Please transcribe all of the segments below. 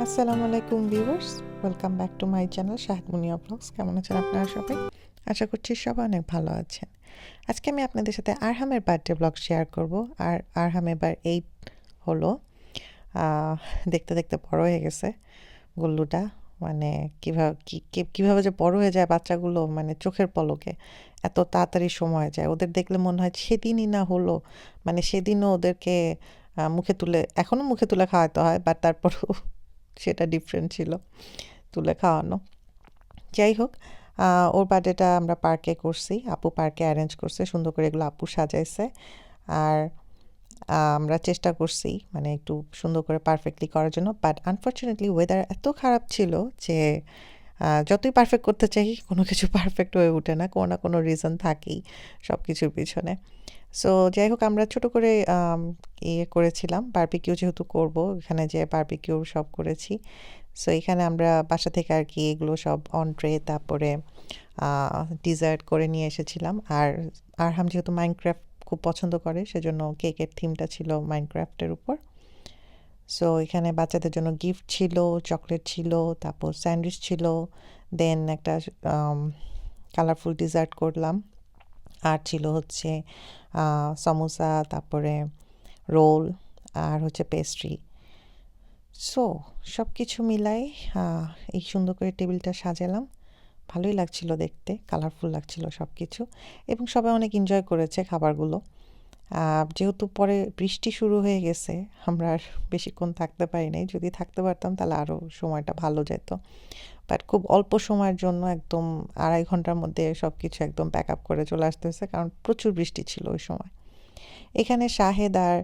আসসালামু আলাইকুম viewers, welcome back to my channel Shahed Munia blogs. কেমন আছেন আপনারা সবাই? আশা করছি সবাই অনেক ভালো আছেন। আজকে আমি আপনাদের সাথে আরহামের বার্থডে ব্লগ শেয়ার করব। আর আরহাম এবার 8 হলো। দেখতে দেখতে বড় হয়ে গেছে গুল্লুটা। মানে কীভাবে যে বড় হয়ে যায় বাচ্চাগুলো, মানে চোখের পলকে এত তাড়াতাড়ি সময় যায়। ওদের দেখলে মনে হয় সেদিনই না হলো, মানে সেদিনও ওদেরকে এখনও মুখে তুলে খাওয়াতে হয়, বাট তারপরও সেটা ডিফারেন্ট ছিল তুলে খাওয়ানো। যাই হোক, ওর বার্থডেটা আমরা পার্কে করছি, আপু পার্কে অ্যারেঞ্জ করছে সুন্দর করে, এগুলো আপু সাজাইছে। আর আমরা চেষ্টা করছি মানে একটু সুন্দর করে পারফেক্টলি করার জন্য, বাট আনফর্চুনেটলি ওয়েদার এত খারাপ ছিল যে যতই পারফেক্ট করতে চাই কোনো কিছু পারফেক্ট হয়ে ওঠে না, কোনো না কোনো রিজন থাকেই সব কিছুর পিছনে। সো যাই হোক, আমরা ছোট করে ইয়ে করেছিলাম, বারবিকিউ যেহেতু করব, এখানে যে বারবিকিউ সব করেছি। সো এখানে আমরা বাসা থেকে আর কি এগুলো সব অন্ট্রে, তারপরে ডিজার্ট করে নিয়ে এসেছিলাম। আর আরহাম যেহেতু মাইনক্রাফট খুব পছন্দ করে, সেজন্য কেকের থিমটা ছিল মাইনক্রাফটের উপর। সো এখানে বাচ্চাদের জন্য গিফট ছিল, চকলেট ছিল, তারপর স্যান্ডউইচ ছিল, দেন একটা কালারফুল ডিজার্ট করলাম। আর ছিল হচ্ছে সমোসা, তারপরে রোল, আর হচ্ছে পেস্ট্রি। সো সব কিছু মিলাই এই সুন্দর করে টেবিলটা সাজালাম। ভালোই লাগছিল দেখতে, কালারফুল লাগছিল সব কিছু, এবং সবাই অনেক এনজয় করেছে খাবারগুলো। যেহেতু পরে বৃষ্টি শুরু হয়ে গেছে, আমরা আর বেশিক্ষণ থাকতে পারি নাই। যদি থাকতে পারতাম তাহলে আরও সময়টা ভালো যেত, বাট খুব অল্প সময়ের জন্য একদম 2.5 ঘন্টার মধ্যে সব কিছু একদম প্যাক আপ করে চলে আসতে হয়েছে, কারণ প্রচুর বৃষ্টি ছিল ওই সময়। এখানে শাহেদ আর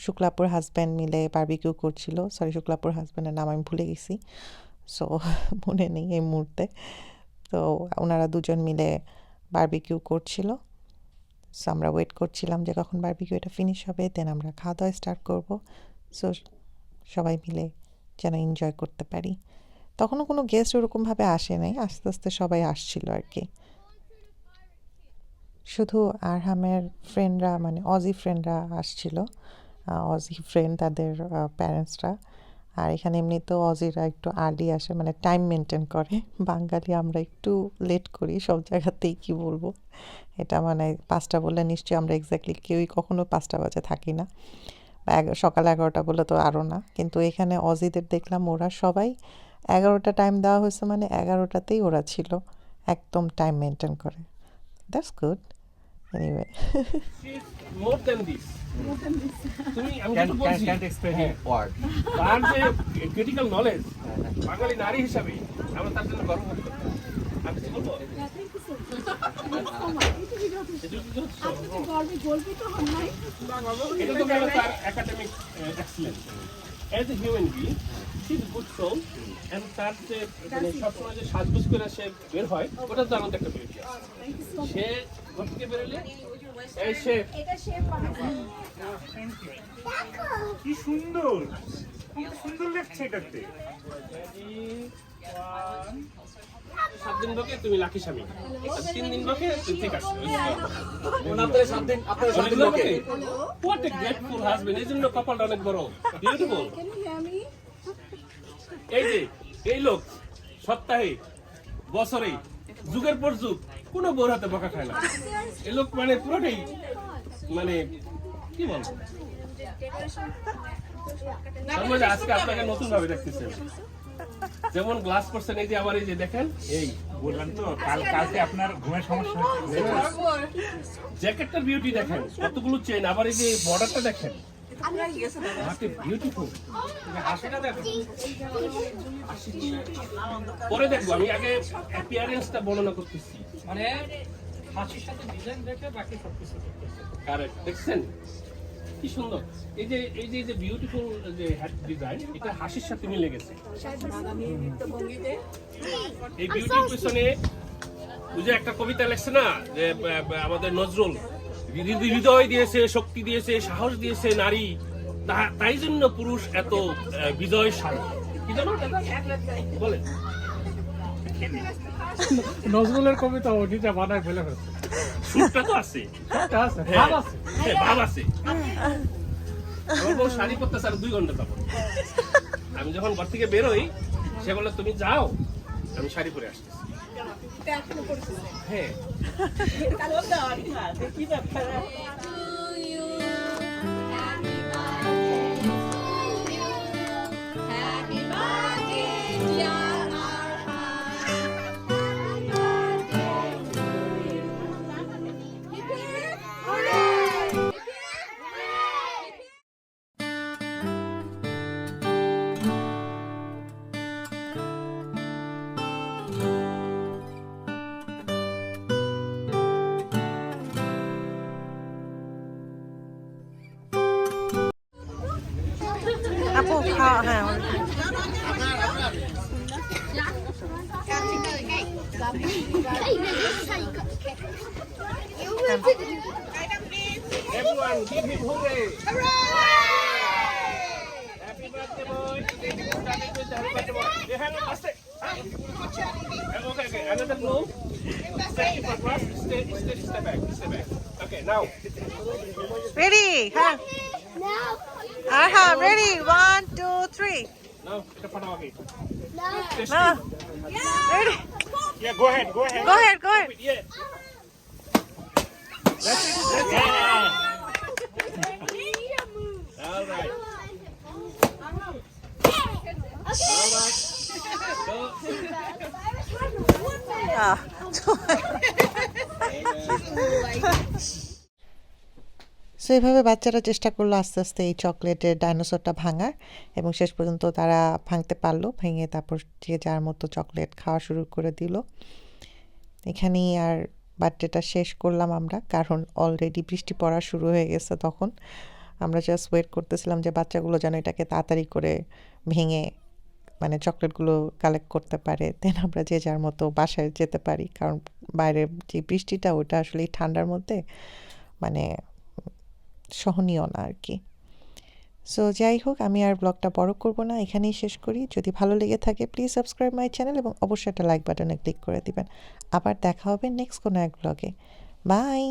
শুক্লাপুর হাজব্যান্ড মিলে বারবিকিউ করছিল। সরি, শুক্লাপুর হাজব্যান্ডের নাম আমি ভুলে গেছি, সো মনে নেই এই মুহূর্তে। তো ওনারা দুজন মিলে বারবিকিউ করছিল। সো আমরা ওয়েট করছিলাম যে কখন বারবিকিউ এটা ফিনিশ হবে, দেন আমরা খাওয়া দাওয়া স্টার্ট করব। সো সবাই মিলে যেন এনজয় করতে পারি। তখনও কোনো গেস্ট ওরকমভাবে আসে নাই, আস্তে আস্তে সবাই আসছিল আর কি। শুধু আরহামের ফ্রেন্ডরা, মানে অজি ফ্রেন্ডরা আসছিল, অজি ফ্রেন্ড তাদের প্যারেন্টসরা। আর এখানে এমনিতেও অজিরা একটু আর্লি আসে, মানে টাইম মেনটেন করে। বাঙালি আমরা একটু লেট করি সব জায়গাতেই, কি বলবো, এটা মানে 5টা বললে নিশ্চয়ই আমরা এক্স্যাক্টলি কেউই কখনো 5টা বাজে থাকি না, বা সকাল 11টা বলে তো আরও না। কিন্তু এখানে অজিদের দেখলাম ওরা সবাই 11টা টাইম দেওয়া হয়েছে, মানে 11টাতেই ওরা ছিল, একদম টাইম মেনটেন করে। That's good. Anyway, more than this. তুমি আমি যেটা বলছি can't explain in word. তার যে ক্রিটিক্যাল নলেজ, বাঙালি নারী হিসাবে আমরা তার জন্য গর্ব করি। আমি কি বলবো? এটা তো গেল তার academic excellence. As a human being she is good soul, and তার যে মানে সবসময় যে সাজগুজ করে সে বের হয়, ওটা তার মধ্যে একটা বিউটি আছে। সে ঘর থেকে বেরোলে এই সে কি সুন্দর, খুব সুন্দর লাগছে এটাতে। 7 দিন বাকি তুমি লাকি স্বামী, 3 দিন বাকি তুই ঠিক আছে। আপনাদের 7 দিন লোকে হোয়াট এ গ্রেটফুল হাজবেন্ড, এই জন্য কপালটা অনেক বড়, বিউটিফুল। এই যে এই লোক সপ্তাহে, বছরে, যুগের পর যুগ কোনো বউর হাতে বকা খায় না। এই লোক মানে পুরোটাই, মানে কি বলবো, আজকে আপনাকে নতুন ভাবে দেখতেছেন। যেমন গ্লাস করছেন, এই যে আবার এই যে দেখেন, এই বললাম তো কালকে আপনার ঘুমের সমস্যা হচ্ছে। জ্যাকেটটার বিউটি দেখেন, কতগুলো চেন, আবার এই যে বর্ডারটা দেখেন, বিউটিফুল। পরে দেখবো, আমি আগে অ্যাপিয়ারেন্সটা বর্ণনা করতেছি। মানে হাসির সাথে ডিজাইন দেখে বাকি সবকিছু করতেছি। কারেক্ট, দেখছেন কি সুন্দর। এই যে বিউটিফুল যে হেড ডিজাইন, এটা হাসির সাথে মিলে গেছে। এই বিউটির পিছনে বুঝে একটা কবিতা লেখছে না, যে আমাদের নজরুল, হৃদয় দিয়েছে, শক্তি দিয়েছে, সাহস দিয়েছে নারী, তাই জন্য পুরুষ এত বিজয়শালী। কি জানো বলে নজরুলের কবিতা ওইটা বানায় ফেলে ফেলছে। সুরটা তো আছে, ভাব আছে। আমার বউ শাড়ি করতে স্যার 2 ঘন্টা যাবো। আমি যখন ঘর থেকে বেরোই সে বললো তুমি যাও, আমি শাড়ি পরে আসছি। হ্যাঁ Happy birthday, dear Arham. Hooray! আপু খাওয়া, হ্যাঁ Everyone, give him hooray! Happy birthday, boy! Starting with the happy birthday, boy. You hang on, stay. Okay, okay. Another move. Stay for class. Stay back. Stay back. Okay, now. Ready, হ্যাঁ আরহাম ready, 1 2 3 Now, kita pada lagi. না ready, Yeah, go ahead, go ahead. go ahead, go ahead. Yeah. That's it. All right. All right. Go. Ah, so এইভাবে বাচ্চারা চেষ্টা করলো আস্তে আস্তে এই চকলেটের ডাইনোসরটা ভাঙার, এবং শেষ পর্যন্ত তারা ভাঙতে পারলো। ভেঙে তারপর যে যার মতো চকলেট খাওয়া শুরু করে দিল। এখানেই আর বার্থডেটা শেষ করলাম আমরা, কারণ অলরেডি বৃষ্টি পড়া শুরু হয়ে গেছে। তখন আমরা জাস্ট ওয়েট করতেছিলাম যে বাচ্চাগুলো যেন এটাকে তাড়াতাড়ি করে ভেঙে মানে চকলেটগুলো কালেক্ট করতে পারে, দেন আমরা যে যার মতো বাসায় যেতে পারি। কারণ বাইরে যে বৃষ্টিটা ওটা আসলে এই ঠান্ডার মধ্যে মানে সহনীয় না আর কি। সো যাই হোক, আমি আর ব্লগটা বড় করব না, এখানেই শেষ করি। যদি ভালো লেগে থাকে প্লিজ সাবস্ক্রাইব মাই চ্যানেল এবং অবশ্যই একটা লাইক বাটনে ক্লিক করে দিবেন। আবার দেখা হবে নেক্সট কোনো এক ব্লগে। বাই।